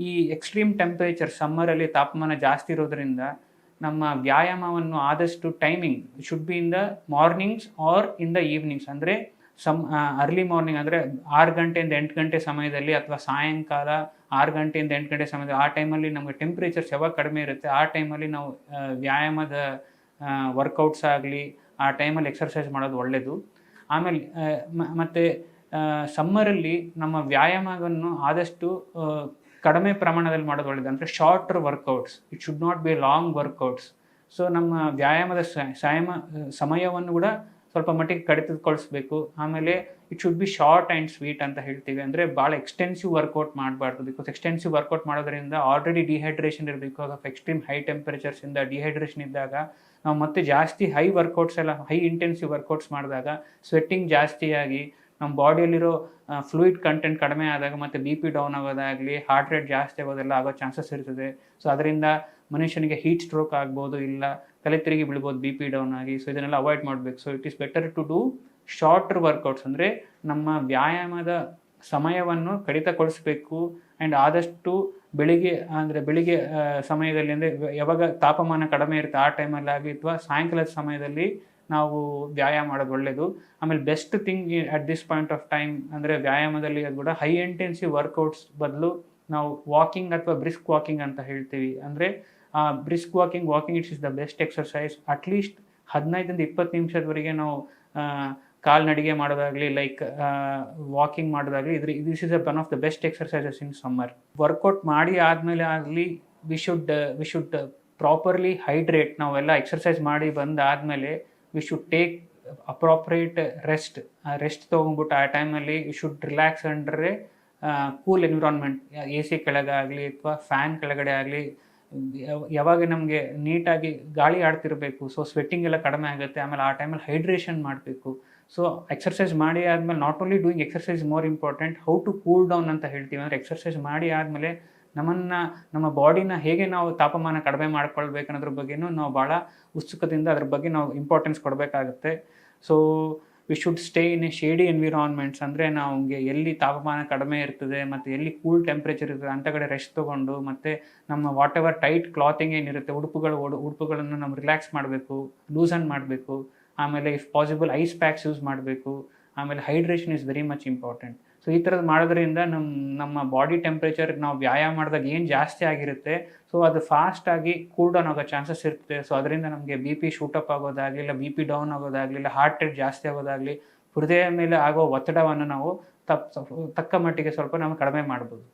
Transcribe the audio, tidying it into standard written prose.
ಈ extreme temperature ಸಮ್ಮರಲ್ಲಿ ತಾಪಮಾನ ಜಾಸ್ತಿ ಇರೋದ್ರಿಂದ ನಮ್ಮ ವ್ಯಾಯಾಮವನ್ನು ಆದಷ್ಟು timing should be in the mornings or in the evenings. ಅಂದರೆ ಅರ್ಲಿ ಮಾರ್ನಿಂಗ್ ಅಂದರೆ 6 ಗಂಟೆಯಿಂದ 8 ಗಂಟೆ ಸಮಯದಲ್ಲಿ ಅಥವಾ ಸಾಯಂಕಾಲ 6 ಗಂಟೆಯಿಂದ 8 ಗಂಟೆ ಸಮಯದಲ್ಲಿ ಆ ಟೈಮಲ್ಲಿ ನಮಗೆ ಟೆಂಪ್ರೇಚರ್ಸ್ ಯಾವಾಗ ಕಡಿಮೆ ಇರುತ್ತೆ ಆ ಟೈಮಲ್ಲಿ ನಾವು ವ್ಯಾಯಾಮದ ವರ್ಕೌಟ್ಸ್ ಆಗಲಿ ಆ ಟೈಮಲ್ಲಿ ಎಕ್ಸರ್ಸೈಸ್ ಮಾಡೋದು ಒಳ್ಳೆಯದು. ಆಮೇಲೆ ಮತ್ತು ಸಮ್ಮರಲ್ಲಿ ನಮ್ಮ ವ್ಯಾಯಾಮವನ್ನು ಆದಷ್ಟು ಕಡಿಮೆ ಪ್ರಮಾಣದಲ್ಲಿ ಮಾಡೋದು ಒಳ್ಳೆಯದು. ಅಂದರೆ shorter workouts, it should not be long workouts. So ನಮ್ಮ ವ್ಯಾಯಾಮದ ಸಮಯವನ್ನು ಕೂಡ ಸ್ವಲ್ಪ ಮಟ್ಟಿಗೆ ಕಡಿತಗೊಳಿಸ್ಬೇಕು. ಆಮೇಲೆ it should be short and sweet ಅಂತ ಹೇಳ್ತೀವಿ. ಅಂದರೆ ಭಾಳ ಎಕ್ಸ್ಟೆನ್ಸಿವ್ ವರ್ಕೌಟ್ ಮಾಡಬಾರ್ದು. ಬಿಕಾಸ್ ಎಕ್ಸ್ಟೆನ್ಸಿವ್ ವರ್ಕೌಟ್ ಮಾಡೋದ್ರಿಂದ ಆಲ್ರೆಡಿ ಡಿಹೈಡ್ರೇಷನ್ ಇರಬೇಕು. ಬಿಕಾಸ್ ಆಫ್ ಎಕ್ಸ್ಟ್ರೀಮ್ ಹೈ ಟೆಂಪರೇಚರ್ಸಿಂದ ಡಿಹೈಡ್ರೇಷನ್ ಇದ್ದಾಗ ನಾವು ಮತ್ತೆ ಜಾಸ್ತಿ ಹೈ ವರ್ಕೌಟ್ಸ್ ಎಲ್ಲ ಹೈ ಇಂಟೆನ್ಸಿವ್ ವರ್ಕೌಟ್ಸ್ ಮಾಡಿದಾಗ ಸ್ವೆಟ್ಟಿಂಗ್ ಜಾಸ್ತಿಯಾಗಿ ನಮ್ಮ ಬಾಡಿಯಲ್ಲಿರೋ ಫ್ಲೂಯಿಡ್ ಕಂಟೆಂಟ್ ಕಡಿಮೆ ಆದಾಗ ಮತ್ತು B P down ಆಗೋದಾಗಲಿ heart rate ಜಾಸ್ತಿ ಆಗೋದೆಲ್ಲ ಆಗೋ ಚಾನ್ಸಸ್ ಇರ್ತದೆ. ಸೊ ಅದರಿಂದ ಮನುಷ್ಯನಿಗೆ ಹೀಟ್ ಸ್ಟ್ರೋಕ್ ಆಗ್ಬೋದು, ಇಲ್ಲ ತಲೆ ತಿರುಗಿ ಬೀಳ್ಬೋದು ಬಿ ಪಿ ಡೌನ್ ಆಗಿ. ಸೊ ಇದನ್ನೆಲ್ಲ ಅವಾಯ್ಡ್ ಮಾಡಬೇಕು. So it is better to do shorter workouts. ಅಂದರೆ ನಮ್ಮ ವ್ಯಾಯಾಮದ ಸಮಯವನ್ನು ಕಡಿತಗೊಳಿಸಬೇಕು. ಆ್ಯಂಡ್ ಆದಷ್ಟು ಬೆಳಿಗ್ಗೆ ಸಮಯದಲ್ಲಿ ಅಂದರೆ ಯಾವಾಗ ತಾಪಮಾನ ಕಡಿಮೆ ಇರುತ್ತೆ ಆ ಟೈಮಲ್ಲಾಗಲಿ ಅಥವಾ ಸಾಯಂಕಾಲದ ಸಮಯದಲ್ಲಿ ನಾವು ವ್ಯಾಯಾಮ ಮಾಡೋದು ಒಳ್ಳೆಯದು. ಆಮೇಲೆ best thing at this point of time ಅಂದರೆ ವ್ಯಾಯಾಮದಲ್ಲಿ ಅದು ಕೂಡ ಹೈ ಇಂಟೆನ್ಸಿವ್ ವರ್ಕೌಟ್ಸ್ ಬದಲು ನಾವು ವಾಕಿಂಗ್ ಅಥವಾ ಬ್ರಿಸ್ಕ್ ವಾಕಿಂಗ್ ಅಂತ ಹೇಳ್ತೀವಿ. ಅಂದರೆ brisk walking it's is the best exercise. At least 15ರಿಂದ 20 ನಿಮಿಷದವರೆಗೆ ನಾವು ಕಾಲ್ನಡಿಗೆ ಮಾಡೋದಾಗಲಿ ಲೈಕ್ ವಾಕಿಂಗ್ ಮಾಡೋದಾಗಲಿ this is one of the best exercises in summer. Workout ಮಾಡಿ ಆದಮೇಲೆ ಆಗಲಿ ವಿ ಶುಡ್ ಪ್ರಾಪರ್ಲಿ ಹೈಡ್ರೇಟ್. ನಾವೆಲ್ಲ ಎಕ್ಸರ್ಸೈಸ್ ಮಾಡಿ ಬಂದಾದಮೇಲೆ we should take appropriate rest ತೊಗೊಂಡ್ಬಿಟ್ಟು ಆ ಟೈಮಲ್ಲಿ ವಿ ಶುಡ್ ರಿಲ್ಯಾಕ್ಸ್ ಅಂಡ್ರೆ ಕೂಲ್ ಎನ್ವಿರಾನ್ಮೆಂಟ್, ಎ ಸಿ ಕೆಳಗಾಗಲಿ ಅಥವಾ ಫ್ಯಾನ್ ಕೆಳಗಡೆ ಆಗಲಿ. ಯಾವಾಗ ನಮಗೆ ನೀಟಾಗಿ ಗಾಳಿ ಆಡ್ತಿರಬೇಕು. ಸೊ ಸ್ವೆಟ್ಟಿಂಗ್ ಎಲ್ಲ ಕಡಿಮೆ ಆಗುತ್ತೆ. ಆಮೇಲೆ ಆ ಟೈಮಲ್ಲಿ ಹೈಡ್ರೇಷನ್ ಮಾಡಬೇಕು. ಸೊ ಎಕ್ಸರ್ಸೈಸ್ ಮಾಡಿ ಆದಮೇಲೆ not only doing exercise more important, how to cool down ಅಂತ ಹೇಳ್ತೀವಿ. ಅಂದರೆ ಎಕ್ಸರ್ಸೈಸ್ ಮಾಡಿ ಆದಮೇಲೆ ನಮ್ಮ ಬಾಡಿನ ಹೇಗೆ ನಾವು ತಾಪಮಾನ ಕಡಿಮೆ ಮಾಡ್ಕೊಳ್ಬೇಕು ಅನ್ನೋದ್ರ ಬಗ್ಗೆನೂ ನಾವು ಭಾಳ ಉತ್ಸುಕತೆಯಿಂದ ಅದ್ರ ಬಗ್ಗೆ ನಾವು ಇಂಪಾರ್ಟೆನ್ಸ್ ಕೊಡಬೇಕಾಗುತ್ತೆ. So we should stay in a shady environments. ಅಂದರೆ ನಮಗೆ ಎಲ್ಲಿ ತಾಪಮಾನ ಕಡಿಮೆ ಇರ್ತದೆ ಮತ್ತು ಎಲ್ಲಿ ಕೂಲ್ ಟೆಂಪ್ರೇಚರ್ ಇರ್ತದೆ ಅಂಥ ಕಡೆ ರೆಸ್ಟ್ ತೊಗೊಂಡು ಮತ್ತು ನಮ್ಮ ವಾಟ್ ಎವರ್ ಟೈಟ್ ಕ್ಲಾತಿಂಗ್ ಏನಿರುತ್ತೆ ಉಡುಪುಗಳನ್ನು ನಾವು ರಿಲ್ಯಾಕ್ಸ್ ಮಾಡಬೇಕು, ಲೂಸನ್ ಮಾಡಬೇಕು. ಆಮೇಲೆ if possible ice packs use ಮಾಡಬೇಕು. ಆಮೇಲೆ hydration is very much important. So ಈ ಥರದ್ದು ಮಾಡೋದ್ರಿಂದ ನಮ್ಮ ಬಾಡಿ ಟೆಂಪ್ರೇಚರ್ ನಾವು ವ್ಯಾಯಾಮ ಮಾಡಿದಾಗ ಏನು ಜಾಸ್ತಿ ಆಗಿರುತ್ತೆ ಸೊ ಅದು ಫಾಸ್ಟಾಗಿ ಕೂಲ್ ಡೌನ್ ಆಗೋ ಚಾನ್ಸಸ್ ಇರ್ತದೆ. ಸೊ ಅದರಿಂದ ನಮಗೆ ಬಿ ಪಿ ಶೂಟಪ್ ಆಗೋದಾಗಲಿ, ಇಲ್ಲ ಬಿ ಪಿ ಡೌನ್ ಆಗೋದಾಗಲಿ, ಇಲ್ಲ ಹಾರ್ಟ್ ರೇಟ್ ಜಾಸ್ತಿ ಆಗೋದಾಗಲಿ, ಹೃದಯ ಮೇಲೆ ಆಗೋ ಒತ್ತಡವನ್ನು ನಾವು ತಕ್ಕ ಮಟ್ಟಿಗೆ ಸ್ವಲ್ಪ ನಾವು ಕಡಿಮೆ ಮಾಡ್ಬೋದು.